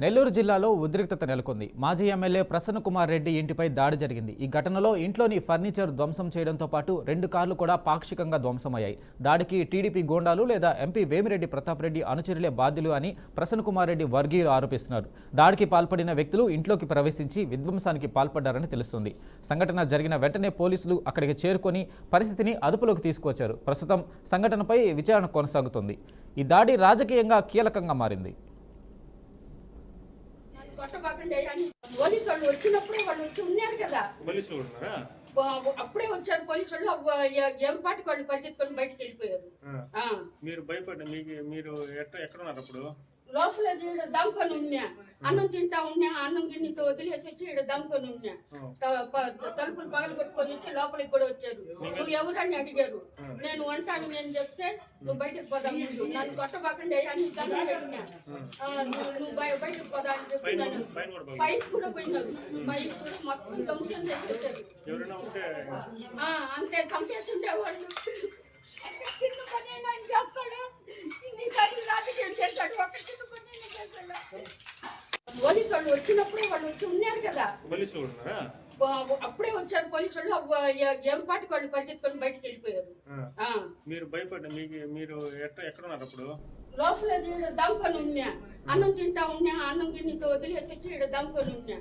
నెల్లూరు జిల్లాలో ఉద్రిక్తత నెలకొంది. మాజీ ఎమ్మెల్యే ప్రసన్న కుమార్ రెడ్డి ఇంటిపై దాడి జరిగింది. ఈ ఘటనలో ఇంట్లోని ఫర్నిచర్ ధ్వంసం చేయడంతో పాటు 2 కార్లు కూడా పాక్షికంగా ధ్వంసమయ్యాయి. దాడికి టీడీపీ గోండాలు లేదా ఎంపీ వేమిరెడ్డి ప్రతాప్ రెడ్డి అనుచరులే బాధ్యులు అని ప్రసన్న కుమార్ రెడ్డి వర్గీయులు ఆరోపిస్తున్నారు. దాడికి పాల్పడిన వ్యక్తులు ఇంట్లోకి ప్రవేశించి విధ్వంసానికి పాల్పడ్డారని తెలుస్తుంది. సంఘటన జరిగిన వెంటనే పోలీసులు అక్కడికి చేరుకొని పరిస్థితిని అదుపులోకి తీసుకొచ్చారు. ప్రస్తుతం సంఘటనపై విచారణ కొనసాగుతుంది. ఈ దాడి రాజకీయంగా కీలకంగా మారింది. పోలీసు వాళ్ళు వచ్చినప్పుడు వాళ్ళు వచ్చి ఉన్నారు కదా, అప్పుడే వచ్చారు పోలీసు వాళ్ళు. ఎవరి పాటికి వాళ్ళు పరిగెత్తుకొని బయటకు వెళ్ళిపోయారు. మీరు భయపడ్డా? మీరు ఎక్కడ ఉన్నారు అప్పుడు? లోపల దమ్కొని ఉన్నా, అన్నం తింటా ఉన్నా, అన్నం గిన్నెతో వదిలేసి వచ్చి ఇక్కడ దమ్కొని ఉన్నా. తలుపులు పగలు కొట్టుకొని వచ్చి లోపలికి కూడా వచ్చారు. నువ్వు ఎవరని అడిగారు. నేను వంటాను నేను చెప్తే నువ్వు బయటకు పోదాం, ముందు నన్ను కొట్టబాకండి అని దండం పెట్టినా. నువ్వు బయటకు పోదా అని చెప్పి నేను పైప్ కూడా పోయినారు. పైప్ కూడా మొత్తం ధ్వంసం చేసేసారు. అంతే చంపేస్తుంటే వాళ్ళు చిన్న పని అయినా చేస్తాడు. రాజకీయం చేస్తాడు. ఒక చిన్న పని అయినా చేస్తాడు. పోలీసు వాళ్ళు వచ్చినప్పుడు వాళ్ళు వచ్చి ఉన్నారు కదా, అప్పుడే వచ్చారు పోలీసు వాళ్ళు. ఎవరి పాటికి వాళ్ళు పరిగెత్తుకొని బయటకు వెళ్ళిపోయారు. మీరు భయపడ్డా? మీరు ఎక్కడ ఉన్నారు అప్పుడు? లోపల దమ్కొని ఉన్నా, అన్నం తింటా ఉన్నా, అన్నం గిన్నెతో వదిలేసి వచ్చి ఇక్కడ దమ్కొని ఉన్నా.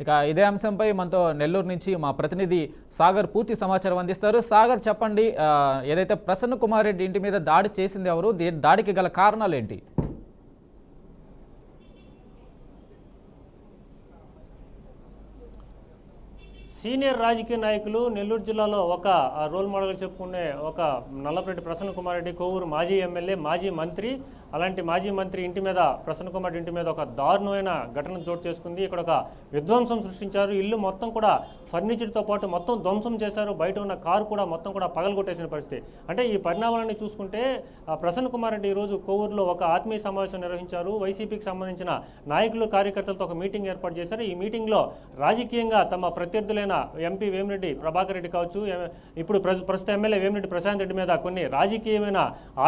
ఇక ఇదే అంశంపై మనతో నెల్లూరు నుంచి మా ప్రతినిధి సాగర్ పూర్తి సమాచారం అందిస్తారు. సాగర్, చెప్పండి, ఏదైతే ప్రసన్న కుమార్ రెడ్డి ఇంటి మీద దాడి చేసింది ఎవరు, దాడికి గల కారణాలు ఏంటి? సీనియర్ రాజకీయ నాయకులు నెల్లూరు జిల్లాలో ఒక రోల్ మోడల్గా చెప్పుకునే ఒక నల్లపరెడ్డి ప్రసన్న కుమార్ రెడ్డి, కోవూరు మాజీ ఎమ్మెల్యే, మాజీ మంత్రి. అలాంటి మాజీ మంత్రి ఇంటి మీద, ప్రసన్న కుమార్ రెడ్డి ఇంటి మీద ఒక దారుణమైన ఘటన చోటు చేసుకుంది. ఇక్కడ ఒక విధ్వంసం సృష్టించారు. ఇల్లు మొత్తం కూడా ఫర్నిచర్తో పాటు మొత్తం ధ్వంసం చేశారు. బయట ఉన్న కారు కూడా మొత్తం కూడా పగలగొట్టేసిన పరిస్థితి. అంటే ఈ పరిణామాలని చూసుకుంటే ప్రసన్న కుమార్ రెడ్డి ఈరోజు కోవూరులో ఒక ఆత్మీయ సమావేశం నిర్వహించారు. వైసీపీకి సంబంధించిన నాయకులు, కార్యకర్తలతో ఒక మీటింగ్ ఏర్పాటు చేశారు. ఈ మీటింగ్లో రాజకీయంగా తమ ప్రత్యర్థులైన ఎంపీ వేమిరెడ్డి ప్రభాకర్ రెడ్డి కావచ్చు, ఇప్పుడు ప్రస్తుత ఎమ్మెల్యే వేమిరెడ్డి ప్రశాంత్ రెడ్డి మీద కొన్ని రాజకీయమైన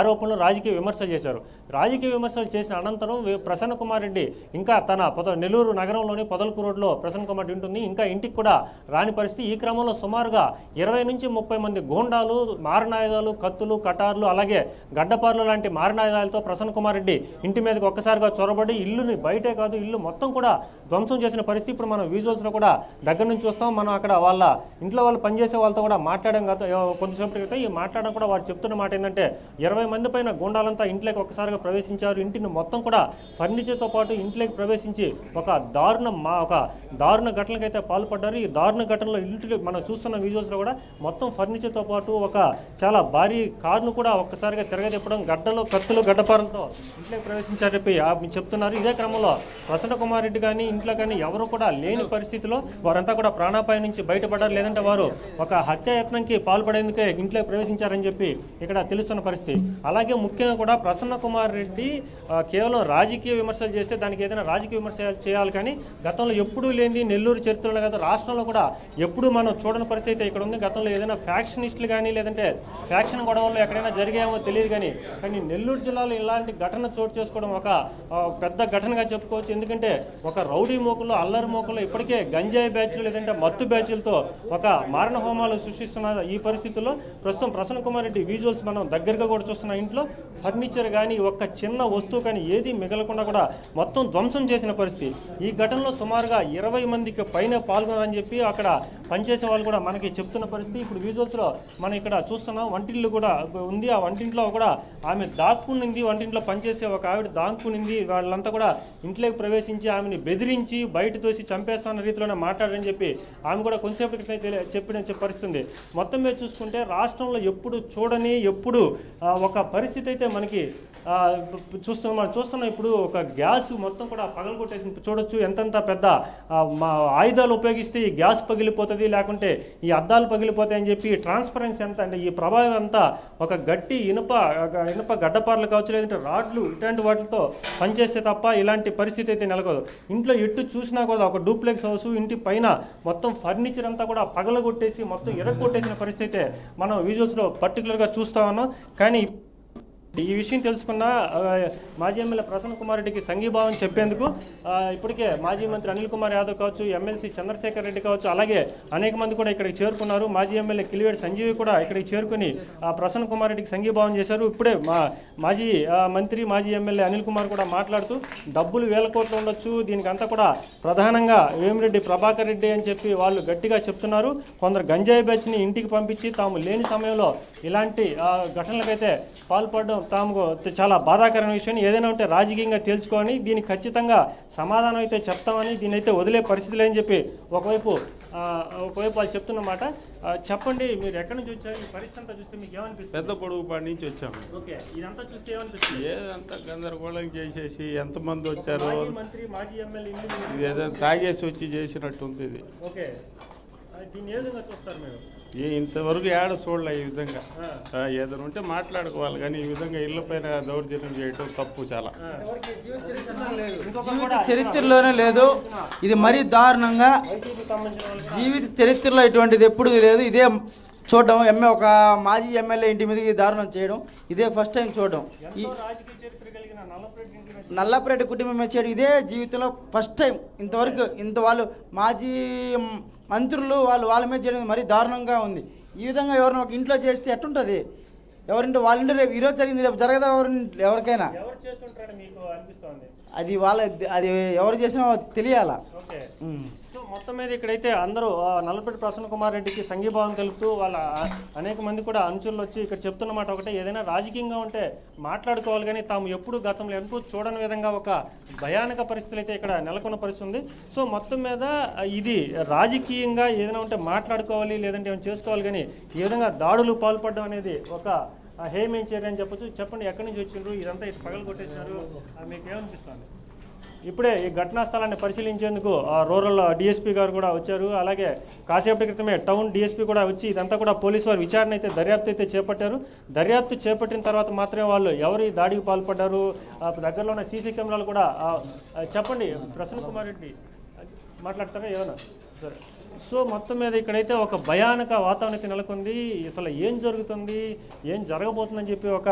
ఆరోపణలు, రాజకీయ విమర్శలు చేశారు. రాజకీయ విమర్శలు చేసిన అనంతరం ప్రసన్న కుమార్ రెడ్డి ఇంకా తన నెల్లూరు నగరంలోని పొదలకూరు రోడ్లో ప్రసన్న కుమార్ రెడ్డి ఉంటుంది. ఇంకా ఇంటికి కూడా రాని పరిస్థితి. ఈ క్రమంలో సుమారుగా 20 నుంచి 30 మంది గోండాలు, మారణాయుధాలు, కత్తులు, కటార్లు, అలాగే గడ్డపార్లు లాంటి మారణాయుధాలతో ప్రసన్న కుమార్ రెడ్డి ఇంటి మీదకి ఒక్కసారిగా చొరబడి ఇల్లుని బయటే కాదు ఇల్లు మొత్తం కూడా ధ్వంసం చేసిన పరిస్థితి ఇప్పుడు మనం విజువల్స్లో కూడా దగ్గర నుంచి చూస్తాం. మనం అక్కడ వాళ్ళ ఇంట్లో వాళ్ళు పనిచేసే వాళ్ళతో కూడా మాట్లాడడం కొంతసేపటి క్రితం. ఈ మాట్లాడడం కూడా వారు చెప్తున్న మాట ఏంటంటే 20 మంది పైన గోండాలంతా ఇంట్లోకి ఒక్కసారిగా ప్రవేశించారు. ఇంటిని మొత్తం కూడా ఫర్నిచర్తో పాటు ఇంట్లోకి ప్రవేశించి ఒక దారుణ ఘటనకైతే పాల్పడ్డారు. ఈ దారుణ ఘటనలో ఇంటి మనం చూస్తున్న విజువల్స్లో కూడా మొత్తం ఫర్నిచర్తో పాటు ఒక చాలా భారీ కారును కూడా ఒక్కసారిగా తిరగతిప్పడం, గడ్డలు, కత్తులు, గడ్డపారంతో ఇంట్లోకి ప్రవేశించారు చెప్పి చెప్తున్నారు. ఇదే క్రమంలో ప్రసన్న కుమార్ రెడ్డి కానీ ఇంట్లో కానీ ఎవరు కూడా లేని పరిస్థితిలో వారంతా కూడా ప్రాణాపాయం నుంచి బయటపడ్డారు. లేదంటే వారు ఒక హత్యాయత్నంకి పాల్పడేందుకే ఇంట్లోకి ప్రవేశించారని చెప్పి ఇక్కడ తెలుస్తున్న పరిస్థితి. అలాగే ముఖ్యంగా కూడా ప్రసన్న కుమార్ రెడ్డి కేవలం రాజకీయ విమర్శలు చేస్తే దానికి ఏదైనా రాజకీయ విమర్శ చేయాలి, కానీ గతంలో ఎప్పుడూ లేని నెల్లూరు చరిత్రలో కదా రాష్ట్రంలో కూడా ఎప్పుడూ మనం చూడని పరిస్థితి ఇక్కడ ఉంది. గతంలో ఏదైనా ఫ్యాక్షనిస్టులు కానీ లేదంటే ఫ్యాక్షన్ గొడవల్లో ఎక్కడైనా జరిగాయేమో తెలియదు, కానీ నెల్లూరు జిల్లాలో ఇలాంటి ఘటన చోటు చేసుకోవడం ఒక పెద్ద ఘటనగా చెప్పుకోవచ్చు. ఎందుకంటే ఒక రౌడీ మోకులు, అల్లరి మోకులు ఇప్పటికే గంజాయి బ్యాచ్లు లేదంటే మత్తు బ్యాచ్లతో ఒక మారణ హోమాలు సృష్టిస్తున్న ఈ పరిస్థితుల్లో ప్రస్తుతం ప్రసన్న కుమార్ రెడ్డి విజువల్స్ మనం దగ్గరగా కూడా చూస్తున్న ఇంట్లో ఫర్నిచర్ కానీ ఒక్క చిన్న వస్తువు కానీ ఏది మిగలకుండా కూడా మొత్తం ధ్వంసం చేసిన పరిస్థితి. ఈ ఘటనలో సుమారుగా 20 మందికి పైన పాల్గొన్నారని చెప్పి అక్కడ పనిచేసే వాళ్ళు కూడా మనకి చెప్తున్న పరిస్థితి. ఇప్పుడు విజువల్స్లో మనం ఇక్కడ చూస్తున్నాం. వంటిల్లు కూడా ఉంది. ఆ వంటింట్లో కూడా ఆమె దాక్కునింది. వంటింట్లో పనిచేసే ఒక ఆవిడ దాక్కునింది. వాళ్ళంతా కూడా ఇంట్లోకి ప్రవేశించి ఆమెని బెదిరించి బయట తోసి చంపేస్తున్న రీతిలోనే మాట్లాడారని చెప్పి ఆమె కూడా కొంతసేపటి క్రితం చెప్పిన పరిస్థితుంది. మొత్తం మీద చూసుకుంటే రాష్ట్రంలో ఎప్పుడు చూడని ఎప్పుడు ఒక పరిస్థితి అయితే మనకి చూస్తున్నాం. ఇప్పుడు ఒక గ్యాస్ మొత్తం కూడా పగలగొట్టేసి చూడొచ్చు. ఎంతంత పెద్ద ఆయుధాలు ఉపయోగిస్తే ఈ గ్యాస్ పగిలిపోతుంది, లేకుంటే ఈ అద్దాలు పగిలిపోతాయని చెప్పి ట్రాన్స్పరెన్సీ ఎంత అంటే ఈ ప్రభావం అంతా ఒక గట్టి ఇనుప గడ్డపార్లు కావచ్చు, లేదంటే రాడ్లు ఇట్లాంటి వాటితో పనిచేస్తే తప్ప ఇలాంటి పరిస్థితి అయితే నెలకొదు. ఇంట్లో ఎటు చూసినా కూడా ఒక డూప్లెక్స్ హౌస్ ఇంటి పైన మొత్తం ఫర్నిచర్ అంతా కూడా పగలగొట్టేసి మొత్తం ఎరగొట్టేసిన పరిస్థితి అయితే మనం విజువల్స్లో పర్టికులర్గా చూస్తా ఉన్నాం. కానీ ఈ విషయం తెలుసుకున్న మాజీ ఎమ్మెల్యే ప్రసన్న కుమార్ రెడ్డికి సంఘీభావం చెప్పేందుకు ఇప్పటికే మాజీ మంత్రి అనిల్ కుమార్ యాదవ్ కావచ్చు, ఎమ్మెల్సీ చంద్రశేఖర్ రెడ్డి కావచ్చు, అలాగే అనేక మంది కూడా ఇక్కడికి చేరుకున్నారు. మాజీ ఎమ్మెల్యే కిలివేడి సంజీవి కూడా ఇక్కడికి చేరుకుని ప్రసన్న కుమార్ రెడ్డికి సంఘీభావం చేశారు. ఇప్పుడే మాజీ మంత్రి మాజీ ఎమ్మెల్యే అనిల్ కుమార్ కూడా మాట్లాడుతూ డబ్బులు వేల కోట్లు ఉండొచ్చు, దీనికి అంతా కూడా ప్రధానంగా వేమిరెడ్డి ప్రభాకర్ రెడ్డి అని చెప్పి వాళ్ళు గట్టిగా చెప్తున్నారు. కొందరు గంజాయి బ్యాచ్ని ఇంటికి పంపించి తాము లేని సమయంలో ఇలాంటి ఘటనలకైతే పాల్పడడం తాము చాలా బాధాకరమైన విషయం. ఏదైనా ఉంటే రాజకీయంగా తేల్చుకొని దీనికి ఖచ్చితంగా సమాధానం అయితే చెప్తామని, దీన్ని అయితే వదిలే పరిస్థితి లేని చెప్పి ఒకవైపు వాళ్ళు చెప్తున్నమాట. చెప్పండి, మీరు ఎక్కడి నుంచి వచ్చారు? ఈ పరిస్థితి అంతా చూస్తే మీకు ఏమనిపిస్తుంది? పెద్ద పొడుగుపాటి నుంచి వచ్చాము. ఓకే, ఇదంతా చూస్తే ఏమనిపిస్తుంది? ఏదంతా గందరగోళం చేసేసి ఎంతమంది వచ్చారో, మాజీ మంత్రి మాజీ ఎమ్మెల్యే ఇది ఏదైనా తాగేసి వచ్చి చేసినట్టుంది ఇది. ఓకే, దీన్ని ఏ విధంగా చూస్తారు మీరు? ఇంతవరకు ఏడ చూడలే ఈ విధంగా. ఏదైనా ఉంటే మాట్లాడుకోవాలి, కానీ ఈ విధంగా ఇళ్ల పైన దౌర్జన్యం చేయటం తప్పు చాలా. జీవిత చరిత్రలోనే లేదు ఇది, మరీ దారుణంగా. జీవిత చరిత్రలో ఇటువంటిది ఎప్పుడు లేదు. ఇదే చూడడం, ఒక మాజీ ఎమ్మెల్యే ఇంటి మీదకి దారుణం చేయడం ఇదే ఫస్ట్ టైం చూడడం. ఈ నల్లపరెడ్డి కుటుంబం చేయడం ఇదే జీవితంలో ఫస్ట్ టైం. ఇంతవరకు వాళ్ళు మాజీ మంత్రులు వాళ్ళ మీద చేయడం మరీ దారుణంగా ఉంది. ఈ విధంగా ఎవరైనా ఒక ఇంట్లో చేస్తే ఎట్టుంటుంది? ఎవరింటి వాళ్ళ ఇంటి రేపు ఈరోజు జరిగింది, రేపు జరగదా ఎవరికైనా? అది ఎవరు చేసినా తెలియాలా. సో మొత్తం మీద ఇక్కడైతే అందరూ నల్లపరెడ్డి ప్రసన్న కుమార్ రెడ్డికి సంఘీభావం తెలుపుతూ వాళ్ళ అనేక మంది కూడా అనుచరులు వచ్చి ఇక్కడ చెప్తున్నమాట ఒకటే, ఏదైనా రాజకీయంగా ఉంటే మాట్లాడుకోవాలి, కానీ తాము ఎప్పుడు గతంలో ఎంతో చూడని విధంగా ఒక భయానక పరిస్థితులు అయితే ఇక్కడ నెలకొన్న పరిస్థితి ఉంది. సో మొత్తం మీద ఇది రాజకీయంగా ఏదైనా ఉంటే మాట్లాడుకోవాలి, లేదంటే ఏమైనా చేసుకోవాలి, కానీ ఈ విధంగా దాడులు పాల్పడడం అనేది ఒక హేమేం చేయని చెప్పొచ్చు. చెప్పండి, ఎక్కడి నుంచి వచ్చిండ్రు? ఇదంతా ఇది పగలు కొట్టేసినారు, మీకు ఏమనిపిస్తుంది? ఇప్పుడే ఈ ఘటనా స్థలాన్ని పరిశీలించేందుకు రూరల్ డిఎస్పీ గారు కూడా వచ్చారు. అలాగే కాసేపటి క్రితమే టౌన్ డిఎస్పీ కూడా వచ్చి ఇదంతా కూడా పోలీసు వారు విచారణ అయితే దర్యాప్తు అయితే చేపట్టారు. దర్యాప్తు చేపట్టిన తర్వాత మాత్రమే వాళ్ళు ఎవరు ఈ దాడికి పాల్పడ్డారు, దగ్గరలో ఉన్న సీసీ కెమెరాలు కూడా చెప్పండి. ప్రసన్న కుమార్ రెడ్డి మాట్లాడతారా ఏమన్నా? సరే. సో మొత్తం మీద ఇక్కడైతే ఒక భయానక వాతావరణం అయితే నెలకొంది. అసలు ఏం జరుగుతుంది, ఏం జరగబోతుందని చెప్పి ఒక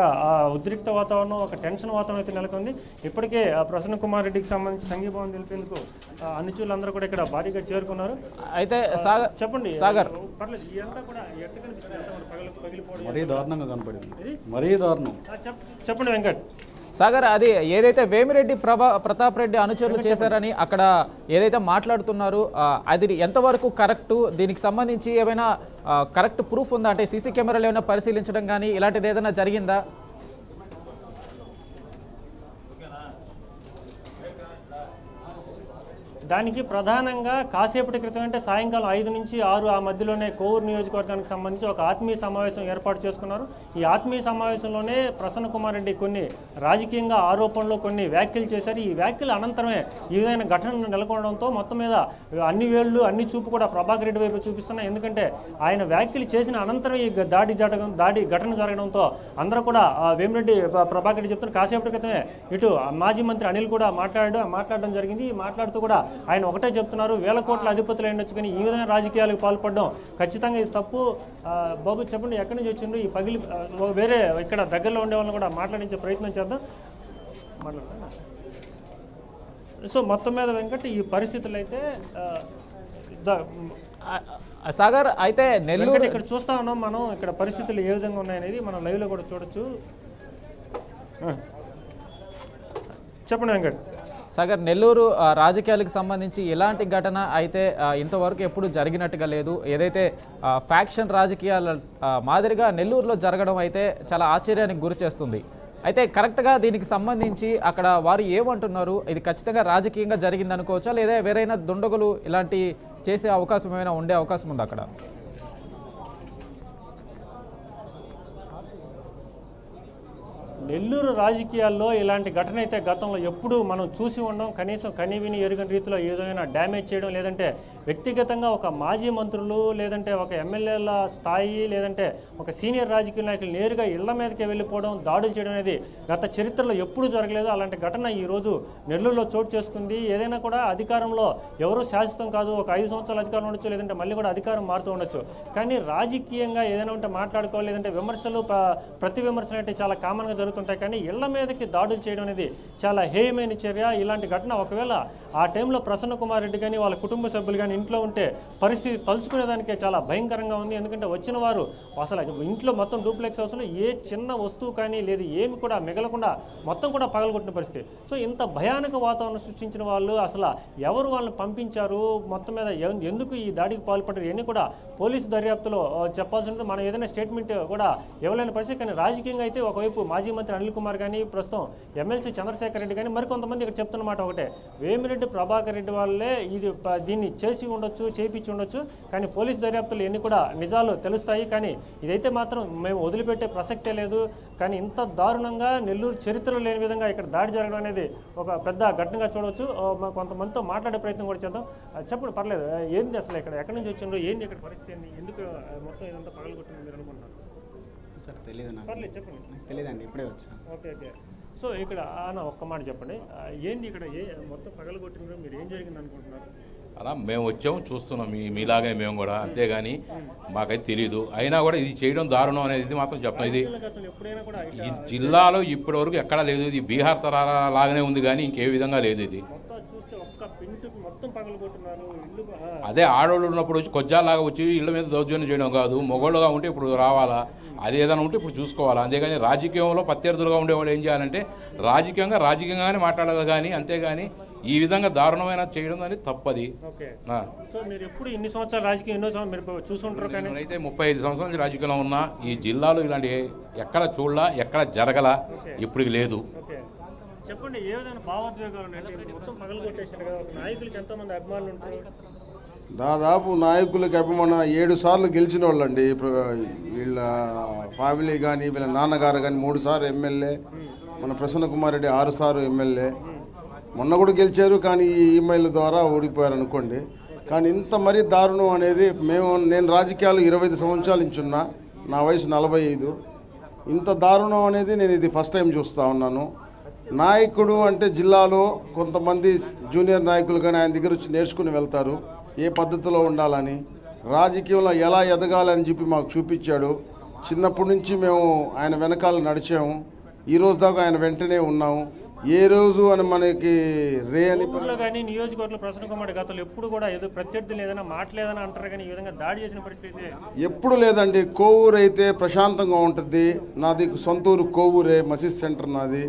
ఉద్రిక్త వాతావరణం, ఒక టెన్షన్ వాతావరణం అయితే నెలకొంది. ఇప్పటికే ప్రసన్న కుమార్ రెడ్డికి సంబంధించి సంఘీభావం తెలిపేందుకు అనుచరులందరూ కూడా ఇక్కడ భారీగా చేరుకున్నారు. అయితే చెప్పండి సాగర్, పర్లేదు, ఇదంతా కూడా ఎట్టు పగిలిపోవడం మరీ దారుణంగా కనపడింది, మరీ దారుణం. చెప్పండి వెంకట్. సాగర్, అది ఏదైతే వేమిరెడ్డి ప్రతాప్ రెడ్డి అనుచరులు చేశారని అక్కడ ఏదైతే మాట్లాడుతున్నారో అది ఎంతవరకు కరెక్టు? దీనికి సంబంధించి ఏమైనా కరెక్ట్ ప్రూఫ్ ఉందా? అంటే సీసీ కెమెరాలు ఏమైనా పరిశీలించడం కానీ ఇలాంటిది ఏదైనా జరిగిందా? దానికి ప్రధానంగా కాసేపటి క్రితం అంటే సాయంకాలం 5 నుంచి 6 ఆ మధ్యలోనే కోవూరు నియోజకవర్గానికి సంబంధించి ఒక ఆత్మీయ సమావేశం ఏర్పాటు చేసుకున్నారు. ఈ ఆత్మీయ సమావేశంలోనే ప్రసన్న కుమార్ రెడ్డి కొన్ని రాజకీయంగా ఆరోపణలు, కొన్ని వ్యాఖ్యలు చేశారు. ఈ వ్యాఖ్యల అనంతరమే ఈ విధమైన ఘటన నెలకొనడంతో మొత్తం మీద అన్ని చూపు కూడా ప్రభాకర్ రెడ్డి వైపు చూపిస్తున్నాయి. ఎందుకంటే ఆయన వ్యాఖ్యలు చేసిన అనంతరం ఈ దాడి ఘటన జరగడంతో అందరూ కూడా వేమిరెడ్డి ప్రభాకర్ రెడ్డి చెప్తున్నారు. కాసేపటి క్రితమే ఇటు మాజీ మంత్రి అనిల్ కూడా మాట్లాడడం జరిగింది. మాట్లాడుతూ కూడా ఆయన ఒకటే చెప్తున్నారు, వేల కోట్ల అధిపతులు ఉండొచ్చు, కానీ ఈ విధంగా రాజకీయాలకు పాల్పడడం ఖచ్చితంగా ఇది తప్పు. బాబు చెప్పండి, ఎక్కడి నుంచి వచ్చిండ్రు? ఈ పగిలి వేరే ఇక్కడ దగ్గరలో ఉండే వాళ్ళని కూడా మాట్లాడించే ప్రయత్నం చేద్దాం. మాట్లాడతాం. సో మొత్తం మీద వెంకట్, ఈ పరిస్థితులు అయితే సాగర్, అయితే నెల్లూరు ఇక్కడ చూస్తా ఉన్నాం మనం, ఇక్కడ పరిస్థితులు ఏ విధంగా ఉన్నాయనేది మనం లైవ్లో కూడా చూడొచ్చు. చెప్పండి వెంకట్. సాగర్, నెల్లూరు రాజకీయాలకు సంబంధించి ఇలాంటి ఘటన అయితే ఇంతవరకు ఎప్పుడు జరిగినట్టుగా లేదు. ఏదైతే ఫ్యాక్షన్ రాజకీయాల మాదిరిగా నెల్లూరులో జరగడం అయితే చాలా ఆశ్చర్యానికి గురి చేస్తుంది. అయితే కరెక్ట్గా దీనికి సంబంధించి అక్కడ వారు ఏమంటున్నారు? ఇది ఖచ్చితంగా రాజకీయంగా జరిగింది అనుకోవచ్చా, లేదా వేరైనా దుండగులు ఇలాంటి చేసే అవకాశం ఏమైనా ఉండే అవకాశం ఉంది అక్కడ? నెల్లూరు రాజకీయాల్లో ఇలాంటి ఘటన అయితే గతంలో ఎప్పుడూ మనం చూసి ఉండం. కనీసం కనీవిని ఎరుగని రీతిలో ఏదైనా డ్యామేజ్ చేయడం, లేదంటే వ్యక్తిగతంగా ఒక మాజీ మంత్రులు, లేదంటే ఒక ఎమ్మెల్యేల స్థాయి, లేదంటే ఒక సీనియర్ రాజకీయ నాయకులు నేరుగా ఇళ్ల మీదకి వెళ్ళిపోవడం, దాడులు చేయడం అనేది గత చరిత్రలో ఎప్పుడూ జరగలేదు. అలాంటి ఘటన ఈరోజు నెల్లూరులో చోటు చేసుకుంది. ఏదైనా కూడా అధికారంలో ఎవరూ శాశ్వతం కాదు. ఒక 5 సంవత్సరాల అధికారం ఉండొచ్చు, లేదంటే మళ్ళీ కూడా అధికారం మారుతూ ఉండొచ్చు. కానీ రాజకీయంగా ఏదైనా ఉంటే మాట్లాడుకోవాలి, లేదంటే విమర్శలు ప్రతి విమర్శలు అంటే చాలా కామన్గా జరుగుతూ జరుగుతుంటాయి, కానీ ఇళ్ల మీదకి దాడులు చేయడం అనేది చాలా హేయమైన చర్య. ఇలాంటి ఘటన ఒకవేళ ఆ టైంలో ప్రసన్న కుమార్ రెడ్డి కానీ వాళ్ళ కుటుంబ సభ్యులు కానీ ఇంట్లో ఉంటే పరిస్థితి తలుచుకునేదానికే చాలా భయంకరంగా ఉంది. ఎందుకంటే వచ్చిన వారు అసలు ఇంట్లో మొత్తం డూప్లెక్స్ హౌస్లో ఏ చిన్న వస్తువు కానీ లేదు ఏమి కూడా మిగలకుండా మొత్తం కూడా పగలగొట్టిన పరిస్థితి. సో ఇంత భయానక వాతావరణం సృష్టించిన వాళ్ళు అసలు ఎవరు వాళ్ళని పంపించారు, మొత్తం మీద ఎందుకు ఈ దాడికి పాల్పడ్డారు, ఇవన్నీ కూడా పోలీసు దర్యాప్తులో చెప్పాల్సి ఉంటుంది. మనం ఏదైనా స్టేట్మెంట్ కూడా ఇవ్వలేని పరిస్థితి. కానీ రాజకీయంగా అయితే ఒకవైపు మాజీ మంత్రి అనిల్ కుమార్ కానీ ప్రస్తుతం ఎమ్మెల్సీ చంద్రశేఖర్ రెడ్డి కానీ మరికొంతమంది ఇక్కడ చెప్తున్నమాట ఒకటే, వేమిరెడ్డి ప్రభాకర్ రెడ్డి వాళ్ళే దీన్ని చేసి ఉండొచ్చు, చేయించి ఉండొచ్చు, కానీ పోలీసు దర్యాప్తులు ఎన్ని కూడా నిజాలు తెలుస్తాయి. కానీ ఇదైతే మాత్రం మేము వదిలిపెట్టే ప్రసక్తే లేదు. కానీ ఇంత దారుణంగా నెల్లూరు చరిత్రలో లేని విధంగా ఇక్కడ దాడి జరగడం అనేది ఒక పెద్ద ఘటనగా చూడవచ్చు. కొంతమందితో మాట్లాడే ప్రయత్నం కూడా చేద్దాం. చెప్పండి, పర్లేదు, ఏంది అసలు ఇక్కడ ఎక్కడి నుంచి వచ్చిండ్రు, ఏంది ఇక్కడ పరిస్థితి, ఏంది, ఎందుకు మొత్తం ఇదంతా పగలగొట్టింది మీరు అనుకుంటున్నారు? సార్ తెలియదు నాకు. పర్లేదు చెప్పండి. నాకు తెలియదండి, ఇప్పుడే వచ్చాను. Okay okay. సో ఇక్కడ ఒక్క మాట చెప్పండి, ఏంది ఇక్కడ మొత్తం పగలగొట్టిండ్రు, మీరు ఏం జరిగింది అనుకుంటున్నారు? అలా మేము వచ్చాము, చూస్తున్నాం మీలాగే మేము కూడా, అంతేగాని మాకైతే తెలియదు. అయినా కూడా ఇది చేయడం దారుణం అనేది మాత్రం చెప్తాం. ఇది ఎప్పుడైనా కూడా ఈ జిల్లాలో ఇప్పటివరకు ఎక్కడా లేదు. ఇది బీహార్ తరాల లాగానే ఉంది, కానీ ఇంకే విధంగా లేదు. ఇది మొత్తం చూస్తే ఒక్క పెయింట్కి మొత్తం పగలగొట్టున్నారు. ఇల్లు అదే ఆడవాళ్ళు ఉన్నప్పుడు వచ్చి కొజ్జాలాగా వచ్చి ఇళ్ళ మీద దౌర్జన్యం చేయడం కాదు. మొగోళ్ళుగా ఉంటే ఇప్పుడు రావాలా, అది ఏదైనా ఉంటే ఇప్పుడు చూసుకోవాలా. అంతేగాని రాజకీయంలో ప్రత్యర్థులుగా ఉండేవాళ్ళు ఏం చేయాలంటే రాజకీయంగానే మాట్లాడాలి, కానీ అంతేగాని ఈ విధంగా దారుణమైన చేయడం అనేది తప్పది. సో మీరు ఎప్పుడు ఇన్ని సంవత్సరాలు రాజకీయం ఎన్నో మీరు చూసుకుంటారు, కానీ అయితే 35 సంవత్సరాల నుంచి రాజకీయంలో ఉన్నా ఈ జిల్లాలో ఇలాంటి ఎక్కడ చూడలా, ఎక్కడ జరగలా, ఇప్పటికి లేదు. చెప్పండి, ఏ విధంగా భావోద్వేగాలు ఉన్నాయి? మొత్తం పగలగొట్టేసారు కదా, నాయకులకి ఎంతోమంది అభిమానులు ఉంటారు. దాదాపు నాయకులకి అభిమాన 7 సార్లు గెలిచిన వాళ్ళండి. వీళ్ళ ఫ్యామిలీ కానీ వీళ్ళ నాన్నగారు కానీ 3 సార్లు ఎమ్మెల్యే, మన ప్రసన్న కుమార్ రెడ్డి 6 సార్లు ఎమ్మెల్యే. మొన్న కూడా గెలిచారు, కానీ ఈ ఈమెయిల్ ద్వారా ఓడిపోయారు అనుకోండి. కానీ ఇంత మరీ దారుణం అనేది నేను రాజకీయాలు 25 సంవత్సరాల నుంచి ఉన్నా, నా వయసు 45. ఇంత దారుణం అనేది నేను ఇది ఫస్ట్ టైం చూస్తూ ఉన్నాను. నాయకుడు అంటే జిల్లాలో కొంతమంది జూనియర్ నాయకులు కానీ ఆయన దగ్గర వచ్చి నేర్చుకుని వెళ్తారు ఏ పద్ధతిలో ఉండాలని, రాజకీయంలో ఎలా ఎదగాలని చెప్పి మాకు చూపించాడు. చిన్నప్పటి నుంచి మేము ఆయన వెనకాల నడిచాము, ఈరోజు దాకా ఆయన వెంటనే ఉన్నాము. ఏ రోజు అని మనకి కానీ నియోజకవర్గంలో ప్రసన్న కుమార్ గతంలో ఎప్పుడు కూడా ఏదో ప్రత్యర్థులు ఏదైనా మాట్లాడేదని అంటారు, కానీ ఈ విధంగా దాడి చేసిన పరిస్థితి ఎప్పుడు లేదండి. కోవూరు అయితే ప్రశాంతంగా ఉంటుంది. నాది సొంతూరు కోవూరే, మసీద్ సెంటర్ నాది.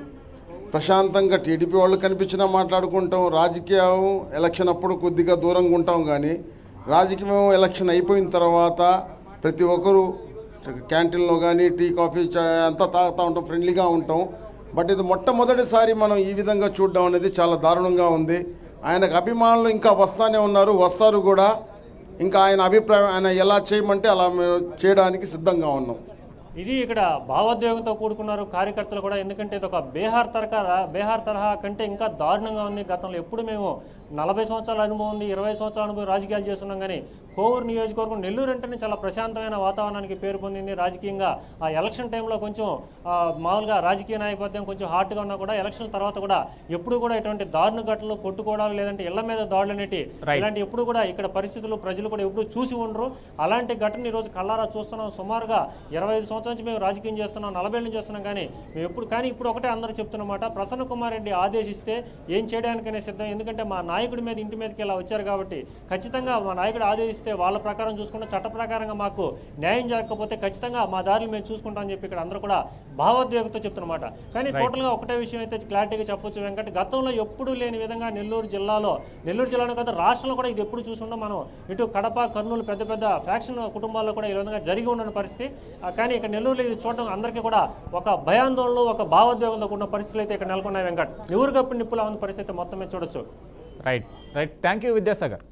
ప్రశాంతంగా టీడీపీ వాళ్ళు కనిపించినా మాట్లాడుకుంటాం. రాజకీయం ఎలక్షన్ అప్పుడు కొద్దిగా దూరంగా ఉంటాం, కానీ రాజకీయం ఎలక్షన్ అయిపోయిన తర్వాత ప్రతి ఒక్కరు క్యాంటీన్లో కానీ టీ కాఫీ అంతా తాగుతూ ఉంటాం, ఫ్రెండ్లీగా ఉంటాం. బట్ ఇది మొట్టమొదటిసారి మనం ఈ విధంగా చూడడం అనేది చాలా దారుణంగా ఉంది. ఆయనకు అభిమానులు ఇంకా వస్తూనే ఉన్నారు, వస్తారు కూడా. ఇంకా ఆయన అభిప్రాయం ఆయన ఎలా చేయమంటే అలా చేయడానికి సిద్ధంగా ఉన్నాం. ఇది ఇక్కడ భావోద్వేగంతో కూడుకున్నారు కార్యకర్తలు కూడా. ఎందుకంటే ఇది ఒక బీహార్ తరహా కంటే ఇంకా దారుణంగా ఉంది. గతంలో ఎప్పుడు మేము 40 సంవత్సరాల అనుభవం ఉంది, 20 సంవత్సరాల అనుభవం రాజకీయాలు చేస్తున్నాం, కానీ కోవూరు నియోజకవర్గం నెల్లూరు అంటేనే చాలా ప్రశాంతమైన వాతావరణానికి పేరు పొందింది. రాజకీయంగా ఆ ఎలక్షన్ టైంలో కొంచెం మామూలుగా రాజకీయ నాయకత్వం కొంచెం హాట్గా ఉన్నా కూడా ఎలక్షన్ తర్వాత కూడా ఎప్పుడు కూడా ఇటువంటి దారుణ ఘటనలు, కొట్టుకోవడాలు, లేదంటే ఇళ్ల మీద దాడులు అనేటి ఇలాంటి ఎప్పుడు కూడా ఇక్కడ పరిస్థితులు ప్రజలు కూడా ఎప్పుడు చూసి ఉండరు. అలాంటి ఘటన ఈరోజు కళ్ళారా చూస్తున్నాం. సుమారుగా 25 సంవత్సరాల నుంచి మేము రాజకీయం చేస్తున్నాం, 40 ఏళ్ళు చేస్తున్నాం, కానీ మేము ఇప్పుడు ఒకటే అందరూ చెప్తున్నమాట, ప్రసన్న కుమార్ రెడ్డి ఆదేశిస్తే ఏం చేయడానికైనా సిద్ధం. ఎందుకంటే మా నాయకుడి మీద ఇంటి మీదకి ఇలా వచ్చారు కాబట్టి ఖచ్చితంగా మా నాయకుడు ఆదేశిస్తే వాళ్ళ ప్రకారం చూసుకుంటే చట్ట ప్రకారంగా మాకు న్యాయం జరగకపోతే ఖచ్చితంగా మా దారులు మేము చూసుకుంటామని చెప్పి ఇక్కడ అందరూ కూడా భావోద్వేగంతో చెప్తున్నమాట. కానీ టోటల్గా ఒకటే విషయం అయితే క్లారిటీగా చెప్పొచ్చు వెంకట, గతంలో ఎప్పుడూ లేని విధంగా నెల్లూరు జిల్లాలో కాదు రాష్ట్రంలో కూడా ఇది ఎప్పుడు చూసుకుంటాం మనం. ఇటు కడప, కర్నూలు పెద్ద పెద్ద ఫ్యాక్షన్ కుటుంబాల్లో కూడా ఈ విధంగా జరిగి ఉన్న పరిస్థితి. కానీ ఇక్కడ నెల్లూరులో ఇది చూడడం అందరికీ కూడా ఒక భయాందోళనలు, ఒక భావోద్వేగంతో కూడిన పరిస్థితులు అయితే ఇక్కడ నెలకొన్నాయి వెంకట్. ఎవరు కప్పిన నిప్పులా ఉన్న పరిస్థితి మొత్తం మీద చూడొచ్చు. రైట్. Thank you Vidyasagar.